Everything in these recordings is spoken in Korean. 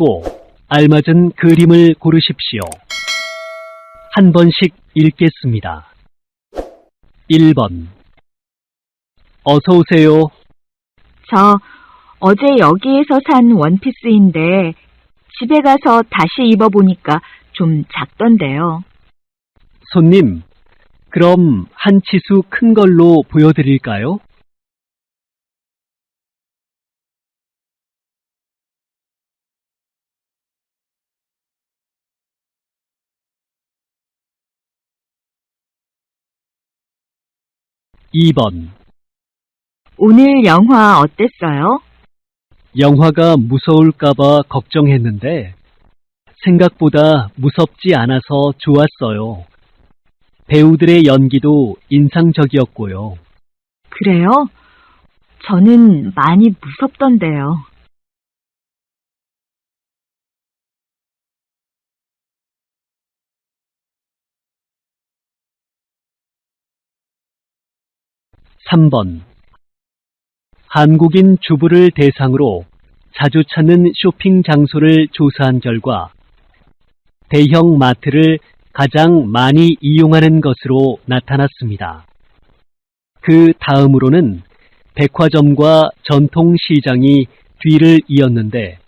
듣고 알맞은 그림을 고르십시오. 한 번씩 읽겠습니다. 1번. 어서 오세요. 저 어제 여기에서 산 원피스인데 집에 가서 다시 입어보니까 좀 작던데요. 손님, 그럼 한 치수 큰 걸로 보여드릴까요? 2번. 오늘 영화 어땠어요? 영화가 무서울까봐 걱정했는데 생각보다 무섭지 않아서 좋았어요. 배우들의 연기도 인상적이었고요. 그래요? 저는 많이 무섭던데요. 3번. 한국인 주부를 대상으로 자주 찾는 쇼핑 장소를 조사한 결과 대형 마트를 가장 많이 이용하는 것으로 나타났습니다. 그 다음으로는 백화점과 전통시장이 뒤를 이었는데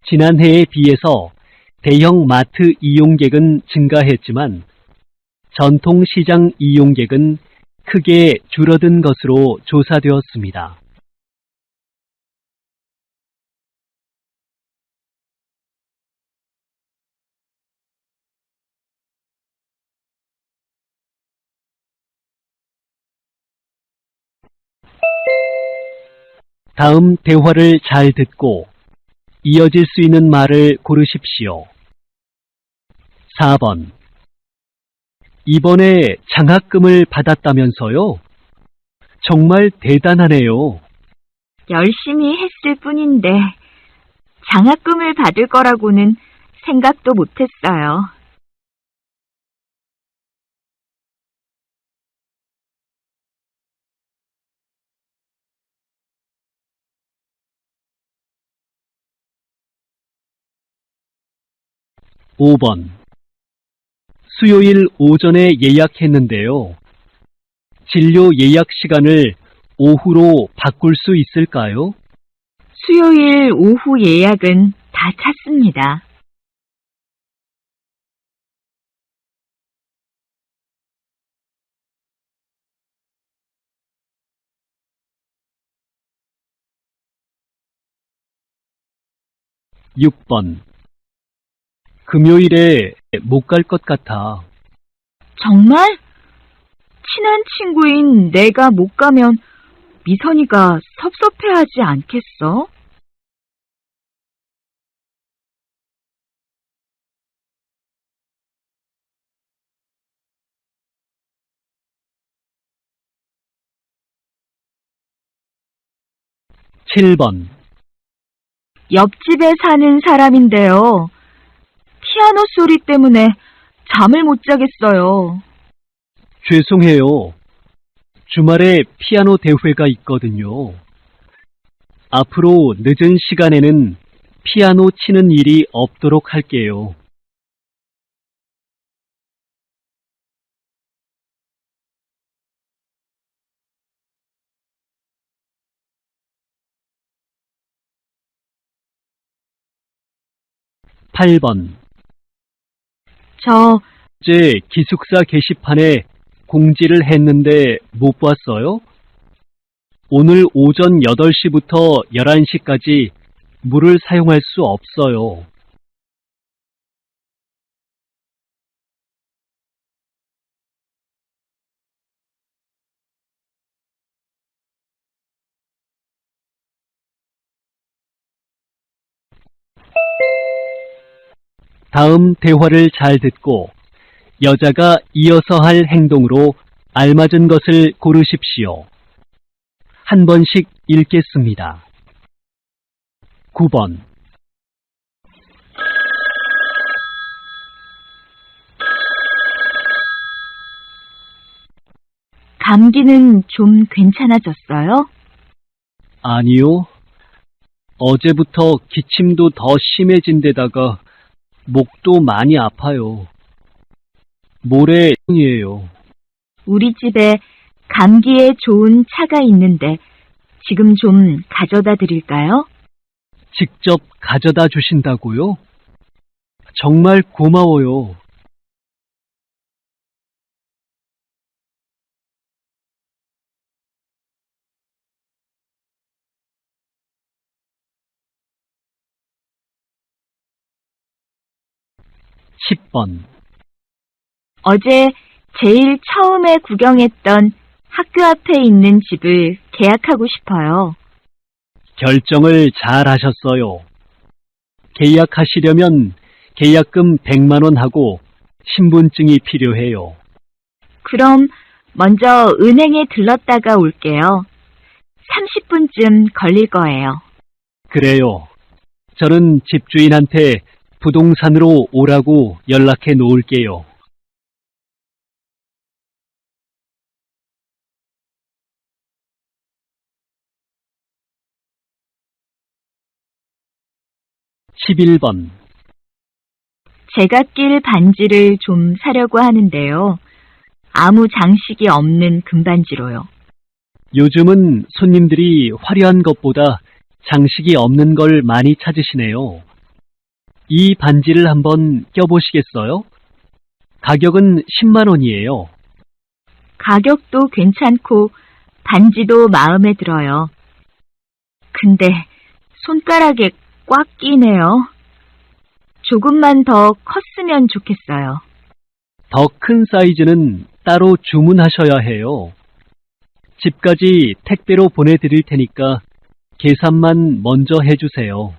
지난해에 비해서 대형 마트 이용객은 증가했지만 전통시장 이용객은 크게 줄어든 것으로 조사되었습니다. 다음 대화를 잘 듣고 이어질 수 있는 말을 고르십시오. 4번. 이번에 장학금을 받았다면서요? 정말 대단하네요. 열심히 했을 뿐인데 장학금을 받을 거라고는 생각도 못했어요. 5번. 수요일 오전에 예약했는데요. 진료 예약 시간을 오후로 바꿀 수 있을까요? 수요일 오후 예약은 다 찼습니다. 6번. 금요일에 못 갈 것 같아. 정말? 친한 친구인 내가 못 가면 미선이가 섭섭해하지 않겠어? 7번. 옆집에 사는 사람인데요. 피아노 소리 때문에 잠을 못 자겠어요. 죄송해요. 주말에 피아노 대회가 있거든요. 앞으로 늦은 시간에는 피아노 치는 일이 없도록 할게요. 8번. 저 어제 기숙사 게시판에 공지를 했는데 못 봤어요? 오늘 오전 8시부터 11시까지 물을 사용할 수 없어요. '다음 대화를 잘 듣고 여자가 이어서 할 행동으로 알맞은 것을 고르십시오. 한 번씩 읽겠습니다. 9번. 감기는 좀 괜찮아졌어요? 아니요. 어제부터 기침도 더 심해진 데다가 목도 많이 아파요. 모레이에요. 우리 집에 감기에 좋은 차가 있는데 지금 좀 가져다 드릴까요? 직접 가져다 주신다고요? 정말 고마워요. (10번) 어제 제일 처음에 구경했던 학교 앞에 있는 집을 계약하고 싶어요. 결정을 잘 하셨어요. 계약하시려면 계약금 100만 원 하고 신분증이 필요해요. 그럼 먼저 은행에 들렀다가 올게요. 30분쯤 걸릴 거예요. 그래요. 저는 집주인한테 부동산으로 오라고 연락해 놓을게요. (11번) 제가 낄 반지를 좀 사려고 하는데요. 아무 장식이 없는 금반지로요. 요즘은 손님들이 화려한 것보다 장식이 없는 걸 많이 찾으시네요. 이 반지를 한번 껴보시겠어요? 가격은 10만 원이에요. 가격도 괜찮고 반지도 마음에 들어요. 근데 손가락에 꽉 끼네요. 조금만 더 컸으면 좋겠어요. 더 큰 사이즈는 따로 주문하셔야 해요. 집까지 택배로 보내드릴 테니까 계산만 먼저 해주세요.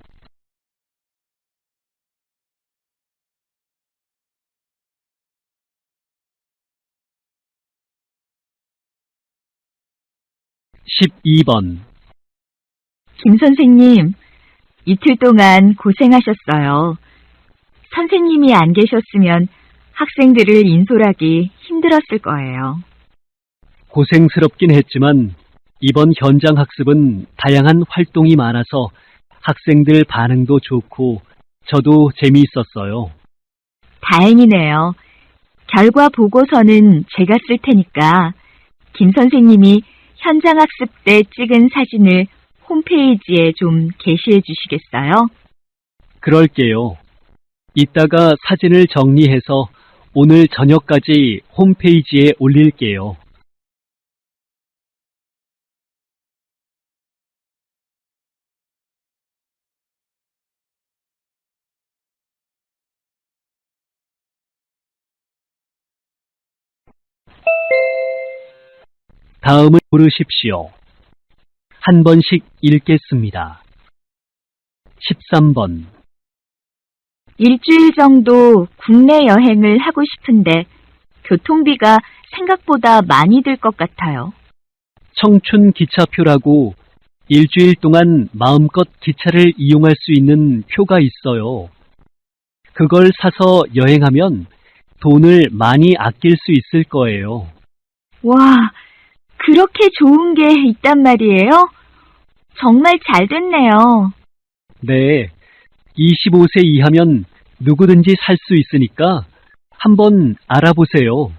(12번) 김 선생님, 이틀 동안 고생하셨어요. 선생님이 안 계셨으면 학생들을 인솔하기 힘들었을 거예요. 고생스럽긴 했지만 이번 현장 학습은 다양한 활동이 많아서 학생들 반응도 좋고 저도 재미있었어요. 다행이네요. 결과 보고서는 제가 쓸 테니까 김 선생님이 현장 학습 때 찍은 사진을 홈페이지에 좀 게시해 주시겠어요? 그럴게요. 이따가 사진을 정리해서 오늘 저녁까지 홈페이지에 올릴게요. 다음을 고르십시오. 한 번씩 읽겠습니다. 13번. 일주일 정도 국내 여행을 하고 싶은데 교통비가 생각보다 많이 들 것 같아요. 청춘 기차표라고 일주일 동안 마음껏 기차를 이용할 수 있는 표가 있어요. 그걸 사서 여행하면 돈을 많이 아낄 수 있을 거예요. 와, 그렇게 좋은 게 있단 말이에요? 정말 잘 됐네요. 네, 25세 이하면 누구든지 살 수 있으니까 한번 알아보세요.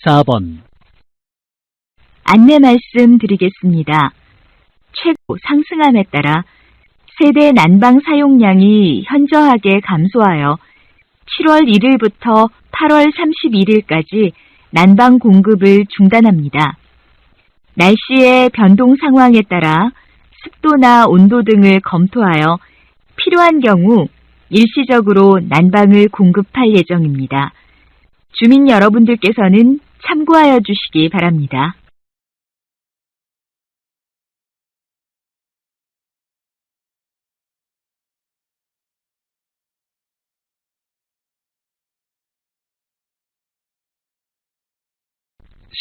(14번) 안내 말씀드리겠습니다. 최고 상승함에 따라 세대 난방 사용량이 현저하게 감소하여 7월 1일부터 8월 31일까지 난방 공급을 중단합니다. 날씨의 변동 상황에 따라 습도나 온도 등을 검토하여 필요한 경우 일시적으로 난방을 공급할 예정입니다. 주민 여러분들께서는 참고하여 주시기 바랍니다.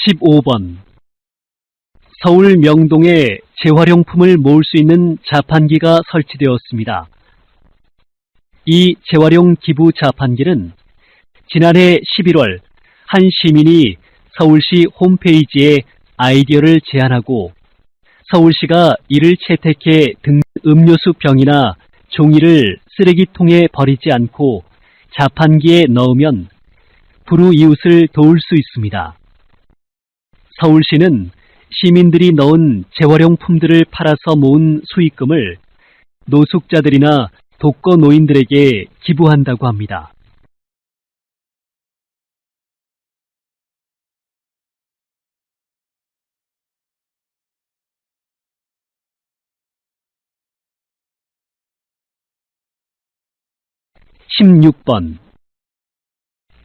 (15번) 서울 명동에 재활용품을 모을 수 있는 자판기가 설치되었습니다. 이 재활용 기부 자판기는 지난해 11월 한 시민이 서울시 홈페이지에 아이디어를 제안하고 서울시가 이를 채택해 음료수 병이나 종이를 쓰레기통에 버리지 않고 자판기에 넣으면 불우이웃을 도울 수 있습니다. 서울시는 시민들이 넣은 재활용품들을 팔아서 모은 수익금을 노숙자들이나 독거노인들에게 기부한다고 합니다. (16번)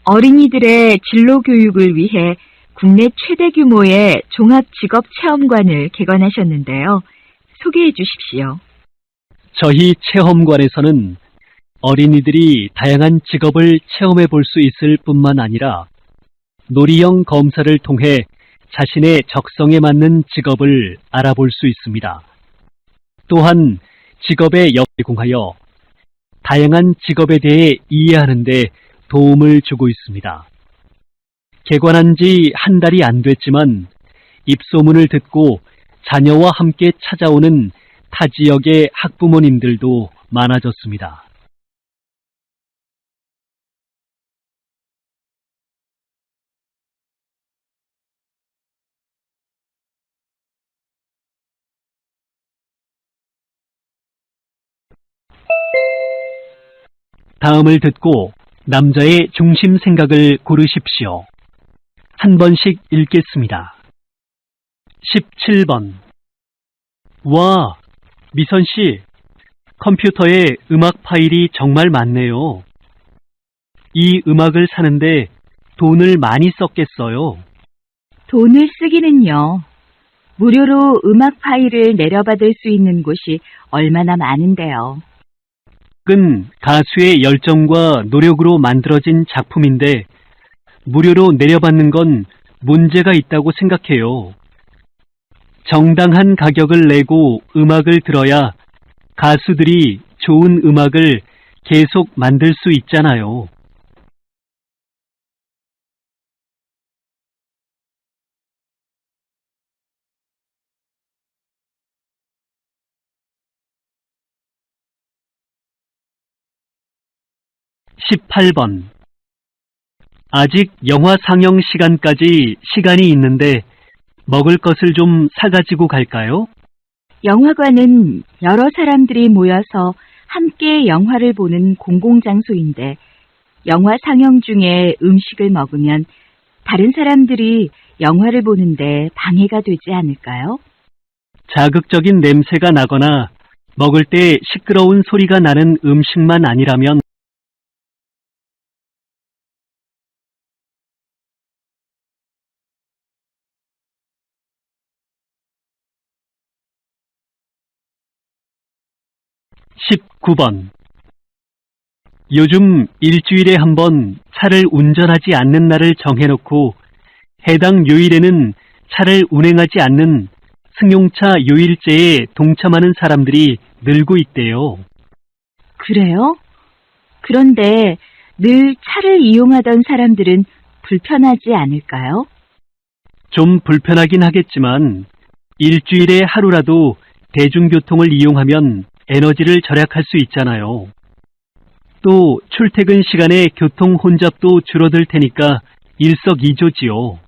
어린이들의 진로 교육을 위해 국내 최대 규모의 종합직업체험관을 개관하셨는데요. 소개해 주십시오. 저희 체험관에서는 어린이들이 다양한 직업을 체험해 볼 수 있을 뿐만 아니라 놀이형 검사를 통해 자신의 적성에 맞는 직업을 알아볼 수 있습니다. 또한 직업에 제공하여 다양한 직업에 대해 이해하는 데 도움을 주고 있습니다. 개관한 지 한 달이 안 됐지만 입소문을 듣고 자녀와 함께 찾아오는 타 지역의 학부모님들도 많아졌습니다. 다음을 듣고 남자의 중심 생각을 고르십시오. 한 번씩 읽겠습니다. 17번. 와, 미선 씨, 컴퓨터에 음악 파일이 정말 많네요. 이 음악을 사는데 돈을 많이 썼겠어요. 돈을 쓰기는요. 무료로 음악 파일을 내려받을 수 있는 곳이 얼마나 많은데요. 은 가수의 열정과 노력으로 만들어진 작품인데 무료로 내려받는 건 문제가 있다고 생각해요. 정당한 가격을 내고 음악을 들어야 가수들이 좋은 음악을 계속 만들 수 있잖아요. (18번) 아직 영화 상영 시간까지 시간이 있는데 먹을 것을 좀 사가지고 갈까요? 영화관은 여러 사람들이 모여서 함께 영화를 보는 공공장소인데 영화 상영 중에 음식을 먹으면 다른 사람들이 영화를 보는데 방해가 되지 않을까요? 자극적인 냄새가 나거나 먹을 때 시끄러운 소리가 나는 음식만 아니라면 (19번) 요즘 일주일에 한 번 차를 운전하지 않는 날을 정해놓고 해당 요일에는 차를 운행하지 않는 승용차 요일제에 동참하는 사람들이 늘고 있대요. 그래요? 그런데 늘 차를 이용하던 사람들은 불편하지 않을까요? 좀 불편하긴 하겠지만 일주일에 하루라도 대중교통을 이용하면 에너지를 절약할 수 있잖아요. 또 출퇴근 시간에 교통 혼잡도 줄어들 테니까 일석이조지요.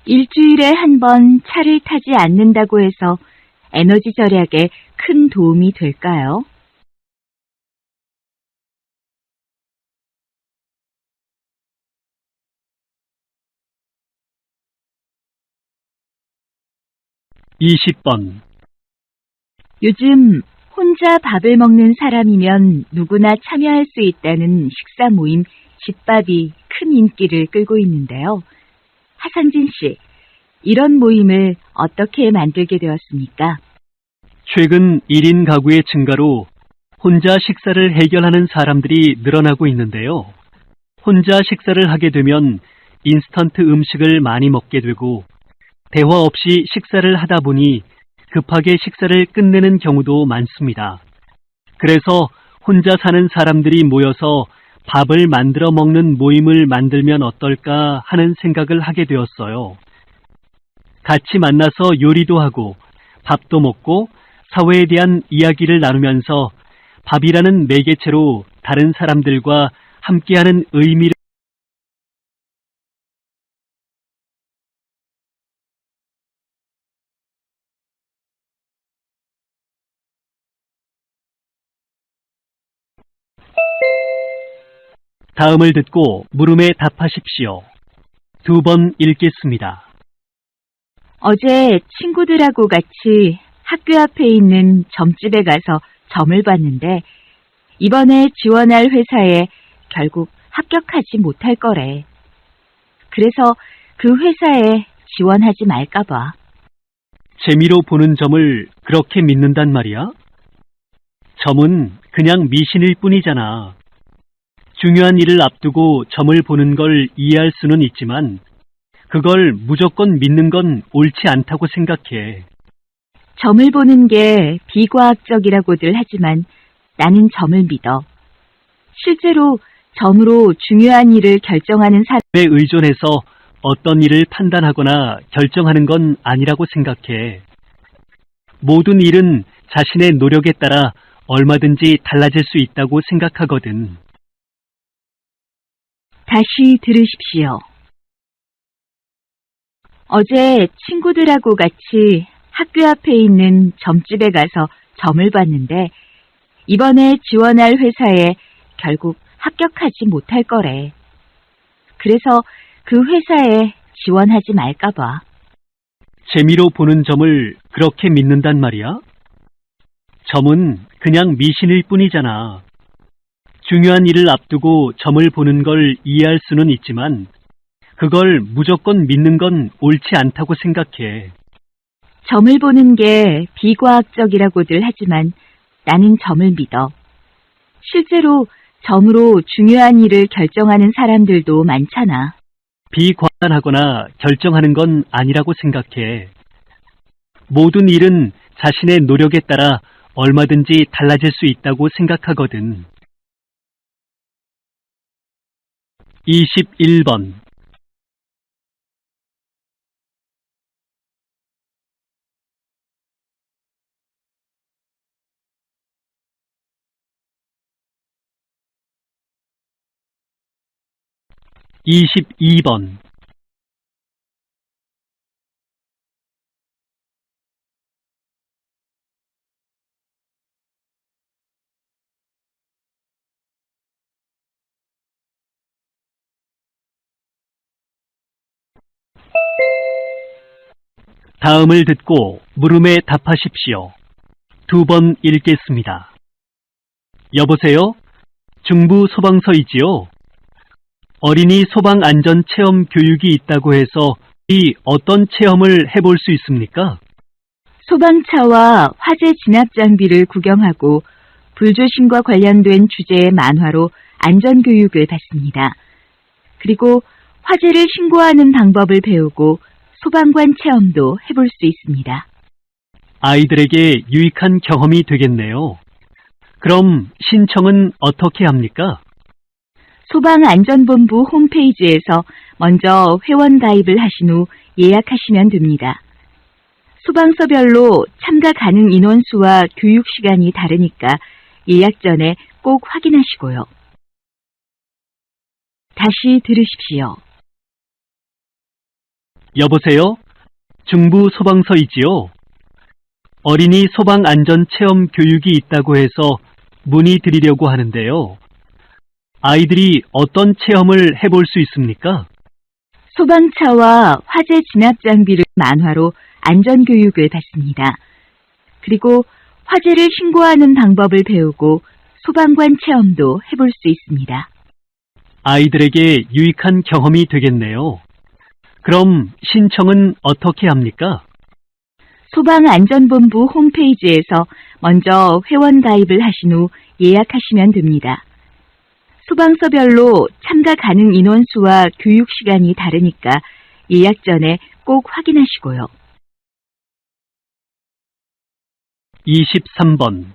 일주일에 한 번 차를 타지 않는다고 해서 에너지 절약에 큰 도움이 될까요? (20번) 요즘 혼자 밥을 먹는 사람이면 누구나 참여할 수 있다는 식사 모임 집밥이 큰 인기를 끌고 있는데요. 하상진 씨, 이런 모임을 어떻게 만들게 되었습니까? 최근 1인 가구의 증가로 혼자 식사를 해결하는 사람들이 늘어나고 있는데요. 혼자 식사를 하게 되면 인스턴트 음식을 많이 먹게 되고 대화 없이 식사를 하다 보니 급하게 식사를 끝내는 경우도 많습니다. 그래서 혼자 사는 사람들이 모여서 밥을 만들어 먹는 모임을 만들면 어떨까 하는 생각을 하게 되었어요. 같이 만나서 요리도 하고 밥도 먹고 사회에 대한 이야기를 나누면서 밥이라는 매개체로 다른 사람들과 함께하는 의미를 다음을 듣고 물음에 답하십시오. 2번 읽겠습니다. 어제 친구들하고 같이 학교 앞에 있는 점집에 가서 점을 봤는데 이번에 지원할 회사에 결국 합격하지 못할 거래. 그래서 그 회사에 지원하지 말까 봐. 재미로 보는 점을 그렇게 믿는단 말이야? 점은 그냥 미신일 뿐이잖아. 중요한 일을 앞두고 점을 보는 걸 이해할 수는 있지만 그걸 무조건 믿는 건 옳지 않다고 생각해. 점을 보는 게 비과학적이라고들 하지만 나는 점을 믿어. 실제로 점으로 중요한 일을 결정하는 사람에 의존해서 어떤 일을 판단하거나 결정하는 건 아니라고 생각해. 모든 일은 자신의 노력에 따라 얼마든지 달라질 수 있다고 생각하거든. 다시 들으십시오. 어제 친구들하고 같이 학교 앞에 있는 점집에 가서 점을 봤는데 이번에 지원할 회사에 결국 합격하지 못할 거래. 그래서 그 회사에 지원하지 말까 봐. 재미로 보는 점을 그렇게 믿는단 말이야? 점은 그냥 미신일 뿐이잖아. 중요한 일을 앞두고 점을 보는 걸 이해할 수는 있지만 그걸 무조건 믿는 건 옳지 않다고 생각해. 점을 보는 게 비과학적이라고들 하지만 나는 점을 믿어. 실제로 점으로 중요한 일을 결정하는 사람들도 많잖아. 비관하거나 결정하는 건 아니라고 생각해. 모든 일은 자신의 노력에 따라 얼마든지 달라질 수 있다고 생각하거든. 21번 22번 다음을 듣고 물음에 답하십시오. 2번 읽겠습니다. 여보세요? 중부 소방서이지요? 어린이 소방 안전 체험 교육이 있다고 해서 이 어떤 체험을 해볼 수 있습니까? 소방차와 화재 진압 장비를 구경하고 불조심과 관련된 주제의 만화로 안전교육을 받습니다. 그리고 화재를 신고하는 방법을 배우고 소방관 체험도 해볼 수 있습니다. 아이들에게 유익한 경험이 되겠네요. 그럼 신청은 어떻게 합니까? 소방안전본부 홈페이지에서 먼저 회원 가입을 하신 후 예약하시면 됩니다. 소방서별로 참가 가능 인원수와 교육 시간이 다르니까 예약 전에 꼭 확인하시고요. 다시 들으십시오. 여보세요? 중부 소방서이지요? 어린이 소방 안전 체험 교육이 있다고 해서 문의드리려고 하는데요. 아이들이 어떤 체험을 해볼 수 있습니까? 소방차와 화재 진압 장비를 만화로 안전교육을 받습니다. 그리고 화재를 신고하는 방법을 배우고 소방관 체험도 해볼 수 있습니다. 아이들에게 유익한 경험이 되겠네요. 그럼 신청은 어떻게 합니까? 소방안전본부 홈페이지에서 먼저 회원 가입을 하신 후 예약하시면 됩니다. 소방서별로 참가 가능 인원수와 교육 시간이 다르니까 예약 전에 꼭 확인하시고요. 23번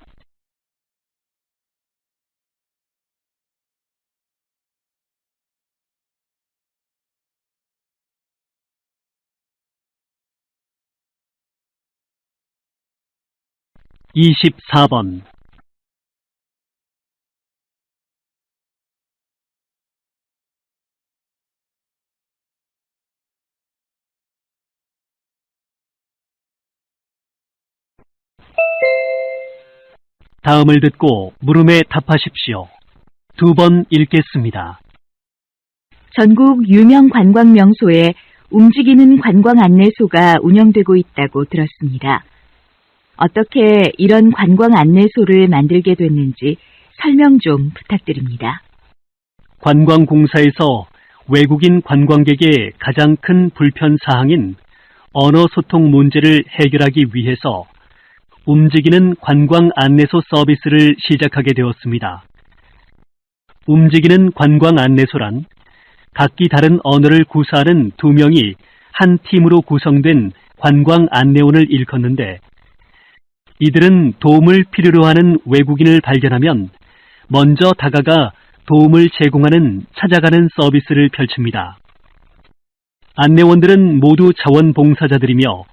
24번. 다음을 듣고 물음에 답하십시오. 2번 읽겠습니다. 전국 유명 관광 명소에 움직이는 관광 안내소가 운영되고 있다고 들었습니다. 어떻게 이런 관광 안내소를 만들게 됐는지 설명 좀 부탁드립니다. 관광공사에서 외국인 관광객의 가장 큰 불편 사항인 언어 소통 문제를 해결하기 위해서 움직이는 관광 안내소 서비스를 시작하게 되었습니다. 움직이는 관광 안내소란 각기 다른 언어를 구사하는 2명이 한 팀으로 구성된 관광 안내원을 일컫는데, 이들은 도움을 필요로 하는 외국인을 발견하면 먼저 다가가 도움을 제공하는 찾아가는 서비스를 펼칩니다. 안내원들은 모두 자원봉사자들이며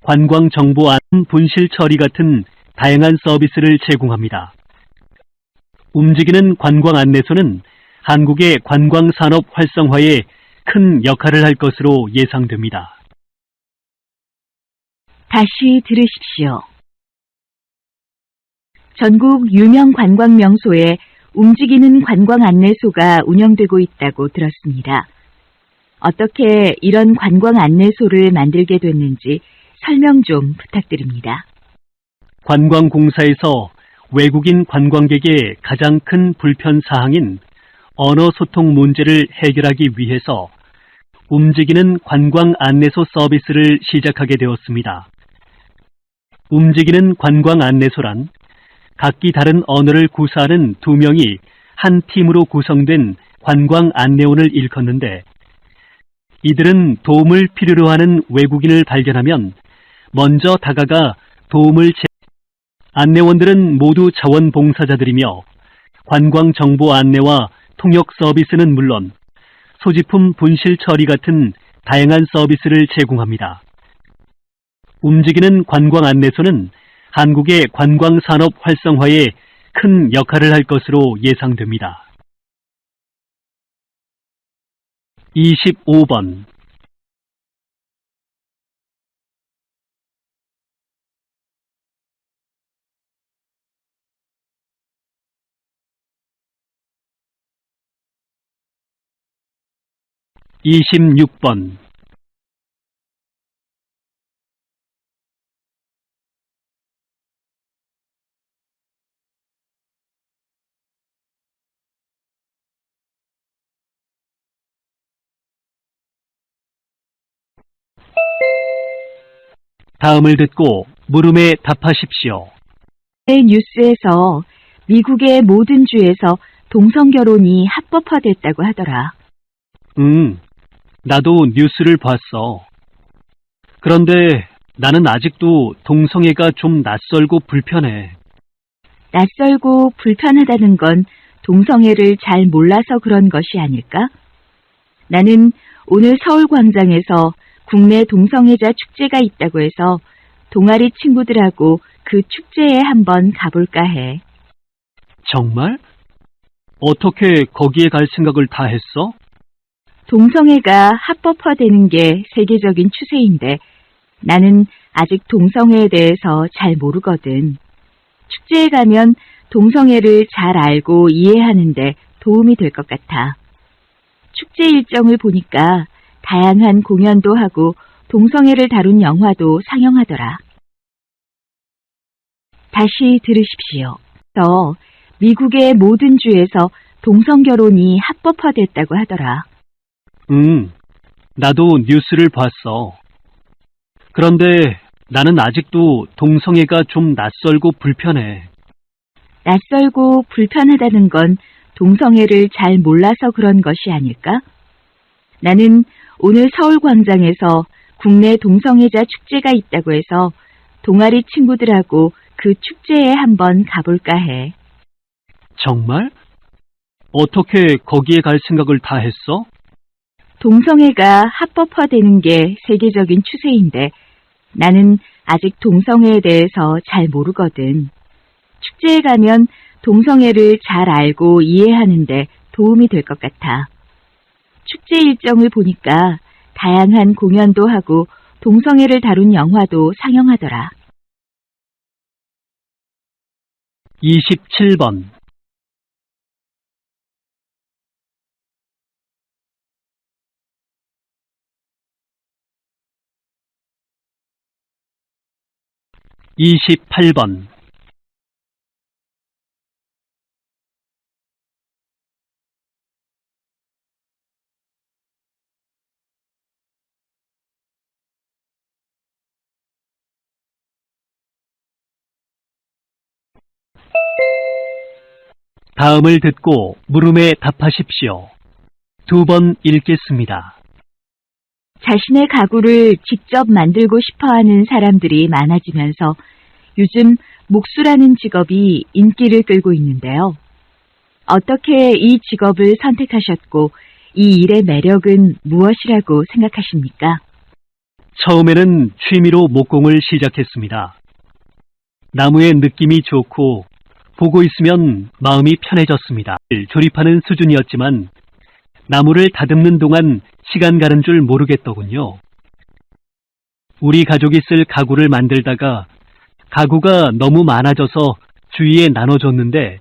관광정보 안 분실 처리 같은 다양한 서비스를 제공합니다. 움직이는 관광 안내소는 한국의 관광산업 활성화에 큰 역할을 할 것으로 예상됩니다. 다시 들으십시오. 전국 유명 관광 명소에 움직이는 관광 안내소가 운영되고 있다고 들었습니다. 어떻게 이런 관광 안내소를 만들게 됐는지 설명 좀 부탁드립니다. 관광공사에서 외국인 관광객의 가장 큰 불편 사항인 언어 소통 문제를 해결하기 위해서 움직이는 관광 안내소 서비스를 시작하게 되었습니다. 움직이는 관광 안내소란 각기 다른 언어를 구사하는 2명이 한 팀으로 구성된 관광 안내원을 일컫는데, 이들은 도움을 필요로 하는 외국인을 발견하면 먼저 다가가 도움을 안내원들은 모두 자원봉사자들이며 관광정보 안내와 통역 서비스는 물론 소지품 분실 처리 같은 다양한 서비스를 제공합니다. 움직이는 관광 안내소는 한국의 관광산업 활성화에 큰 역할을 할 것으로 예상됩니다. 25번. (26번) 다음을 듣고 물음에 답하십시오. 뉴스에서 미국의 모든 주에서 동성결혼이 합법화됐다고 하더라. 나도 뉴스를 봤어. 그런데 나는 아직도 동성애가 좀 낯설고 불편해. 낯설고 불편하다는 건 동성애를 잘 몰라서 그런 것이 아닐까? 나는 오늘 서울광장에서 국내 동성애자 축제가 있다고 해서 동아리 친구들하고 그 축제에 한번 가볼까 해. 정말? 어떻게 거기에 갈 생각을 다 했어? 동성애가 합법화되는 게 세계적인 추세인데 나는 아직 동성애에 대해서 잘 모르거든. 축제에 가면 동성애를 잘 알고 이해하는데 도움이 될 것 같아. 축제 일정을 보니까 다양한 공연도 하고 동성애를 다룬 영화도 상영하더라. 다시 들으십시오. 미국의 모든 주에서 동성결혼이 합법화됐다고 하더라. 나도 뉴스를 봤어. 그런데 나는 아직도 동성애가 좀 낯설고 불편해. 낯설고 불편하다는 건 동성애를 잘 몰라서 그런 것이 아닐까? 나는 오늘 서울광장에서 국내 동성애자 축제가 있다고 해서 동아리 친구들하고 그 축제에 한번 가볼까 해. 정말? 어떻게 거기에 갈 생각을 다 했어? 동성애가 합법화되는 게 세계적인 추세인데 나는 아직 동성애에 대해서 잘 모르거든. 축제에 가면 동성애를 잘 알고 이해하는데 도움이 될 것 같아. 축제 일정을 보니까 다양한 공연도 하고 동성애를 다룬 영화도 상영하더라. 27번. 28번. '다음을 듣고 물음에 답하십시오. 2번 읽겠습니다. 자신의 가구를 직접 만들고 싶어하는 사람들이 많아지면서 요즘 목수라는 직업이 인기를 끌고 있는데요. 어떻게 이 직업을 선택하셨고 이 일의 매력은 무엇이라고 생각하십니까? 처음에는 취미로 목공을 시작했습니다. 나무의 느낌이 좋고 보고 있으면 마음이 편해졌습니다. 조립하는 수준이었지만 나무를 다듬는 동안 시간 가는 줄 모르겠더군요. 우리 가족이 쓸 가구를 만들다가 가구가 너무 많아져서 주위에 나눠줬는데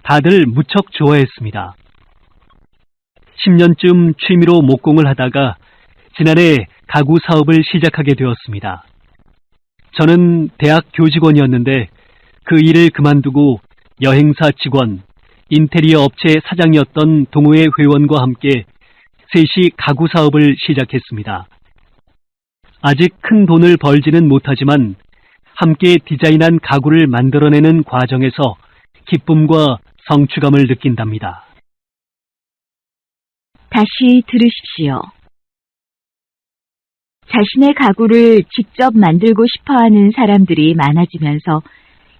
다들 무척 좋아했습니다. 10년쯤 취미로 목공을 하다가 지난해 가구 사업을 시작하게 되었습니다. 저는 대학 교직원이었는데 그 일을 그만두고 여행사 직원, 인테리어 업체 사장이었던 동호회 회원과 함께 셋이 가구 사업을 시작했습니다. 아직 큰 돈을 벌지는 못하지만 함께 디자인한 가구를 만들어내는 과정에서 기쁨과 성취감을 느낀답니다. 다시 들으십시오. 자신의 가구를 직접 만들고 싶어하는 사람들이 많아지면서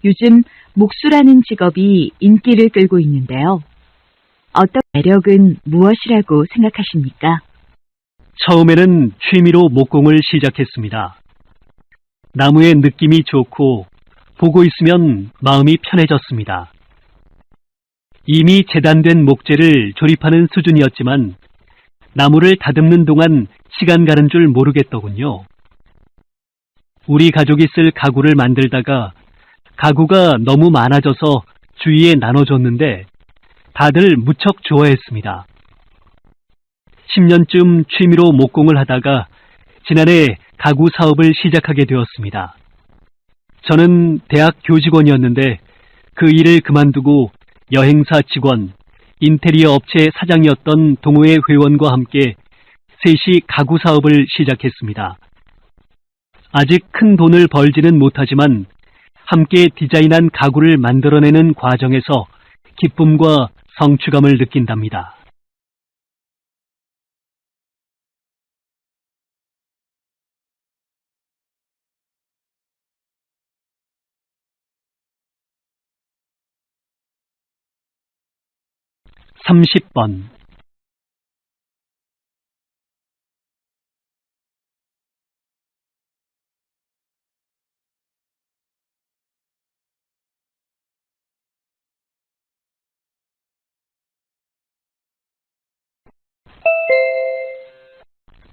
요즘 목수라는 직업이 인기를 끌고 있는데요. 어떤 매력은 무엇이라고 생각하십니까? 처음에는 취미로 목공을 시작했습니다. 나무의 느낌이 좋고 보고 있으면 마음이 편해졌습니다. 이미 재단된 목재를 조립하는 수준이었지만 나무를 다듬는 동안 시간 가는 줄 모르겠더군요. 우리 가족이 쓸 가구를 만들다가 가구가 너무 많아져서 주위에 나눠줬는데 다들 무척 좋아했습니다. 10년쯤 취미로 목공을 하다가 지난해 가구 사업을 시작하게 되었습니다. 저는 대학 교직원이었는데 그 일을 그만두고 여행사 직원, 인테리어 업체 사장이었던 동호회 회원과 함께 셋이 가구 사업을 시작했습니다. 아직 큰 돈을 벌지는 못하지만 함께 디자인한 가구를 만들어내는 과정에서 기쁨과 성취감을 느낀답니다. (30번)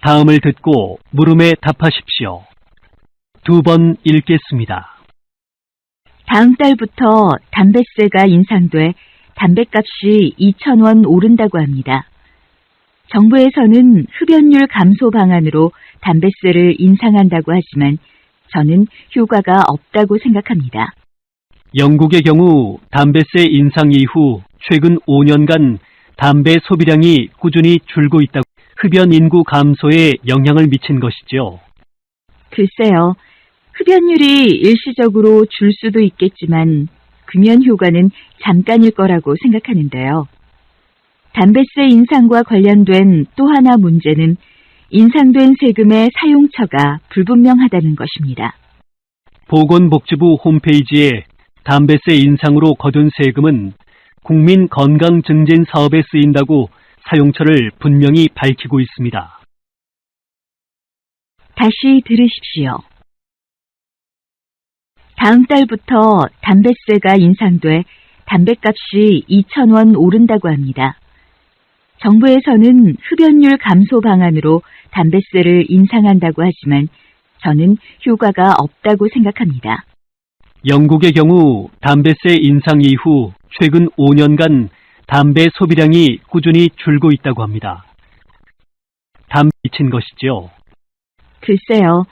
다음을 듣고 물음에 답하십시오. 2번 읽겠습니다. 다음 달부터 담배세가 인상돼 담배값이 2,000원 오른다고 합니다. 정부에서는 흡연율 감소 방안으로 담배세를 인상한다고 하지만 저는 효과가 없다고 생각합니다. 영국의 경우 담배세 인상 이후 최근 5년간 담배 소비량이 꾸준히 줄고 있다고 흡연 인구 감소에 영향을 미친 것이죠. 글쎄요. 흡연율이 일시적으로 줄 수도 있겠지만 금연 효과는 잠깐일 거라고 생각하는데요. 담배세 인상과 관련된 또 하나 문제는 인상된 세금의 사용처가 불분명하다는 것입니다. 보건복지부 홈페이지에 담배세 인상으로 거둔 세금은 국민 건강 증진 사업에 쓰인다고 사용처를 분명히 밝히고 있습니다. 다시 들으십시오. 다음 달부터 담뱃세가 인상돼 담뱃값이 2,000원 오른다고 합니다. 정부에서는 흡연율 감소 방안으로 담뱃세를 인상한다고 하지만 저는 효과가 없다고 생각합니다. 영국의 경우 담뱃세 인상 이후 최근 5년간 담배 소비량이 꾸준히 줄고 있다고 합니다. 담배에 미친 것이죠. 글쎄요.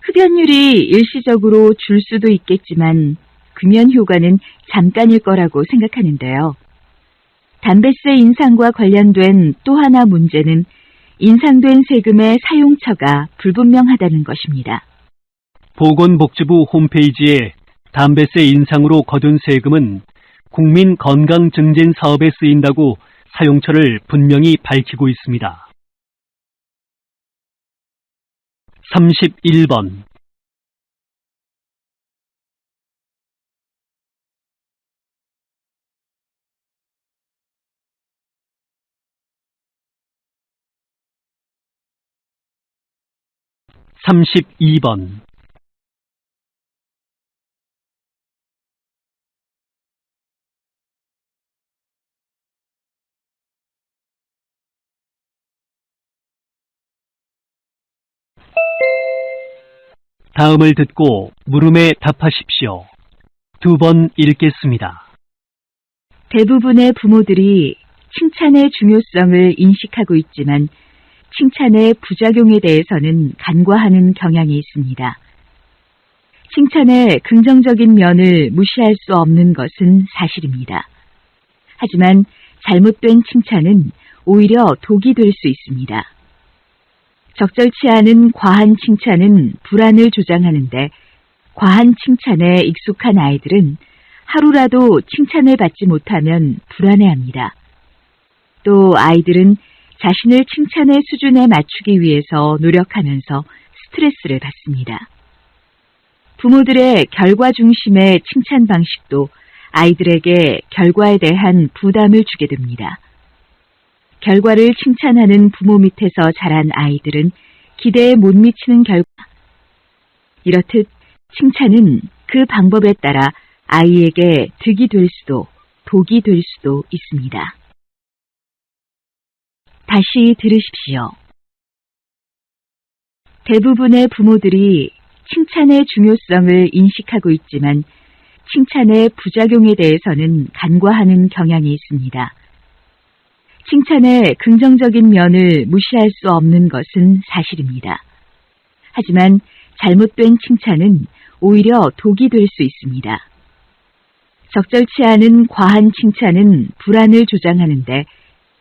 흡연율이 일시적으로 줄 수도 있겠지만 금연 효과는 잠깐일 거라고 생각하는데요. 담뱃세 인상과 관련된 또 하나 문제는 인상된 세금의 사용처가 불분명하다는 것입니다. 보건복지부 홈페이지에 담뱃세 인상으로 거둔 세금은 국민 건강 증진 사업에 쓰인다고 사용처를 분명히 밝히고 있습니다. 31번. (32번) '다음을 듣고 물음에 답하십시오. 2번 읽겠습니다. 대부분의 부모들이 칭찬의 중요성을 인식하고 있지만 칭찬의 부작용에 대해서는 간과하는 경향이 있습니다. 칭찬의 긍정적인 면을 무시할 수 없는 것은 사실입니다. 하지만 잘못된 칭찬은 오히려 독이 될 수 있습니다. 적절치 않은 과한 칭찬은 불안을 조장하는데 과한 칭찬에 익숙한 아이들은 하루라도 칭찬을 받지 못하면 불안해합니다. 또 아이들은 자신을 칭찬의 수준에 맞추기 위해서 노력하면서 스트레스를 받습니다. 부모들의 결과 중심의 칭찬 방식도 아이들에게 결과에 대한 부담을 주게 됩니다. 결과를 칭찬하는 부모 밑에서 자란 아이들은 기대에 못 미치는 결과. 이렇듯 칭찬은 그 방법에 따라 아이에게 득이 될 수도 독이 될 수도 있습니다. 다시 들으십시오. 대부분의 부모들이 칭찬의 중요성을 인식하고 있지만 칭찬의 부작용에 대해서는 간과하는 경향이 있습니다. 칭찬의 긍정적인 면을 무시할 수 없는 것은 사실입니다. 하지만 잘못된 칭찬은 오히려 독이 될 수 있습니다. 적절치 않은 과한 칭찬은 불안을 조장하는데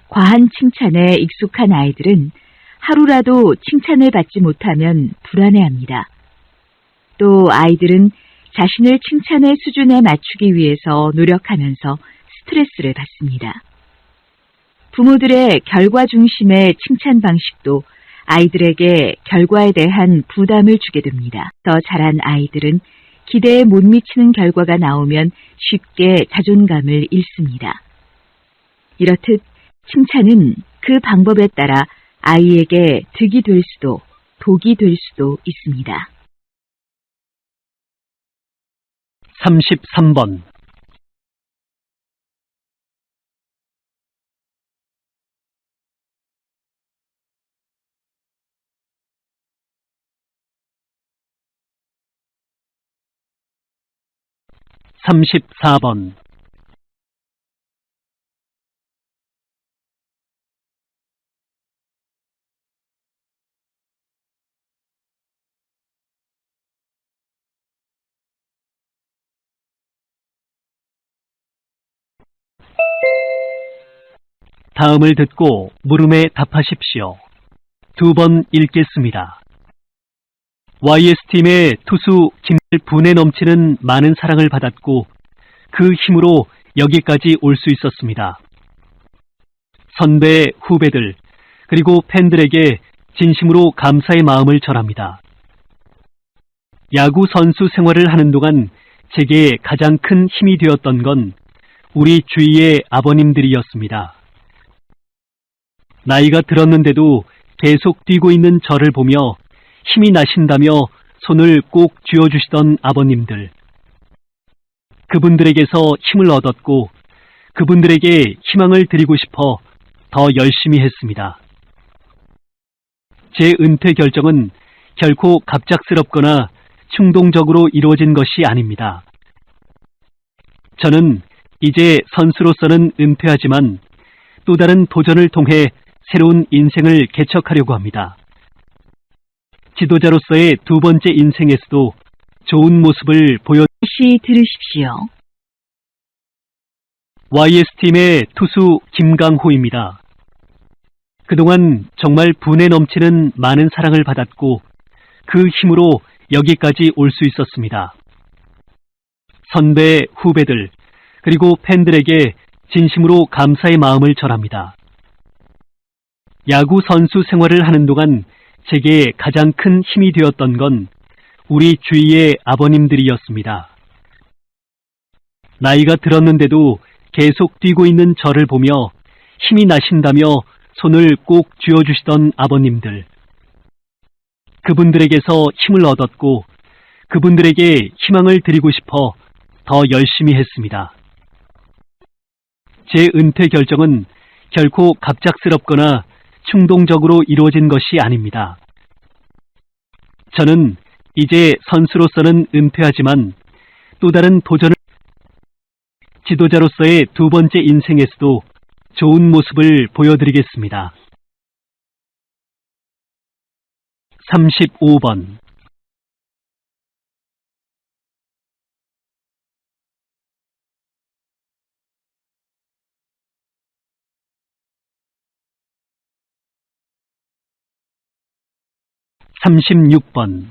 과한 칭찬에 익숙한 아이들은 하루라도 칭찬을 받지 못하면 불안해합니다. 또 아이들은 자신을 칭찬의 수준에 맞추기 위해서 노력하면서 스트레스를 받습니다. 부모들의 결과 중심의 칭찬 방식도 아이들에게 결과에 대한 부담을 주게 됩니다. 더 자란 아이들은 기대에 못 미치는 결과가 나오면 쉽게 자존감을 잃습니다. 이렇듯 칭찬은 그 방법에 따라 아이에게 득이 될 수도 독이 될 수도 있습니다. 33번. 34번. '다음을 듣고 물음에 답하십시오. 2번 읽겠습니다. YS팀의 투수 김일 분에 넘치는 많은 사랑을 받았고 그 힘으로 여기까지 올 수 있었습니다. 선배, 후배들, 그리고 팬들에게 진심으로 감사의 마음을 전합니다. 야구 선수 생활을 하는 동안 제게 가장 큰 힘이 되었던 건 우리 주위의 아버님들이었습니다. 나이가 들었는데도 계속 뛰고 있는 저를 보며 힘이 나신다며 손을 꼭 쥐어주시던 아버님들, 그분들에게서 힘을 얻었고 그분들에게 희망을 드리고 싶어 더 열심히 했습니다. 제 은퇴 결정은 결코 갑작스럽거나 충동적으로 이루어진 것이 아닙니다. 저는 이제 선수로서는 은퇴하지만 또 다른 도전을 통해 새로운 인생을 개척하려고 합니다. 지도자로서의 두 번째 인생에서도 좋은 모습을 다시 들으십시오. YS팀의 투수 김강호입니다. 그동안 정말 분에 넘치는 많은 사랑을 받았고 그 힘으로 여기까지 올 수 있었습니다. 선배, 후배들, 그리고 팬들에게 진심으로 감사의 마음을 전합니다. 야구 선수 생활을 하는 동안 제게 가장 큰 힘이 되었던 건 우리 주위의 아버님들이었습니다. 나이가 들었는데도 계속 뛰고 있는 저를 보며 힘이 나신다며 손을 꼭 쥐어주시던 아버님들. 그분들에게서 힘을 얻었고 그분들에게 희망을 드리고 싶어 더 열심히 했습니다. 제 은퇴 결정은 결코 갑작스럽거나 충동적으로 이루어진 것이 아닙니다. 저는 이제 선수로서는 은퇴하지만 또 다른 도전을 지도자로서의 두 번째 인생에서도 좋은 모습을 보여드리겠습니다. 35번 36번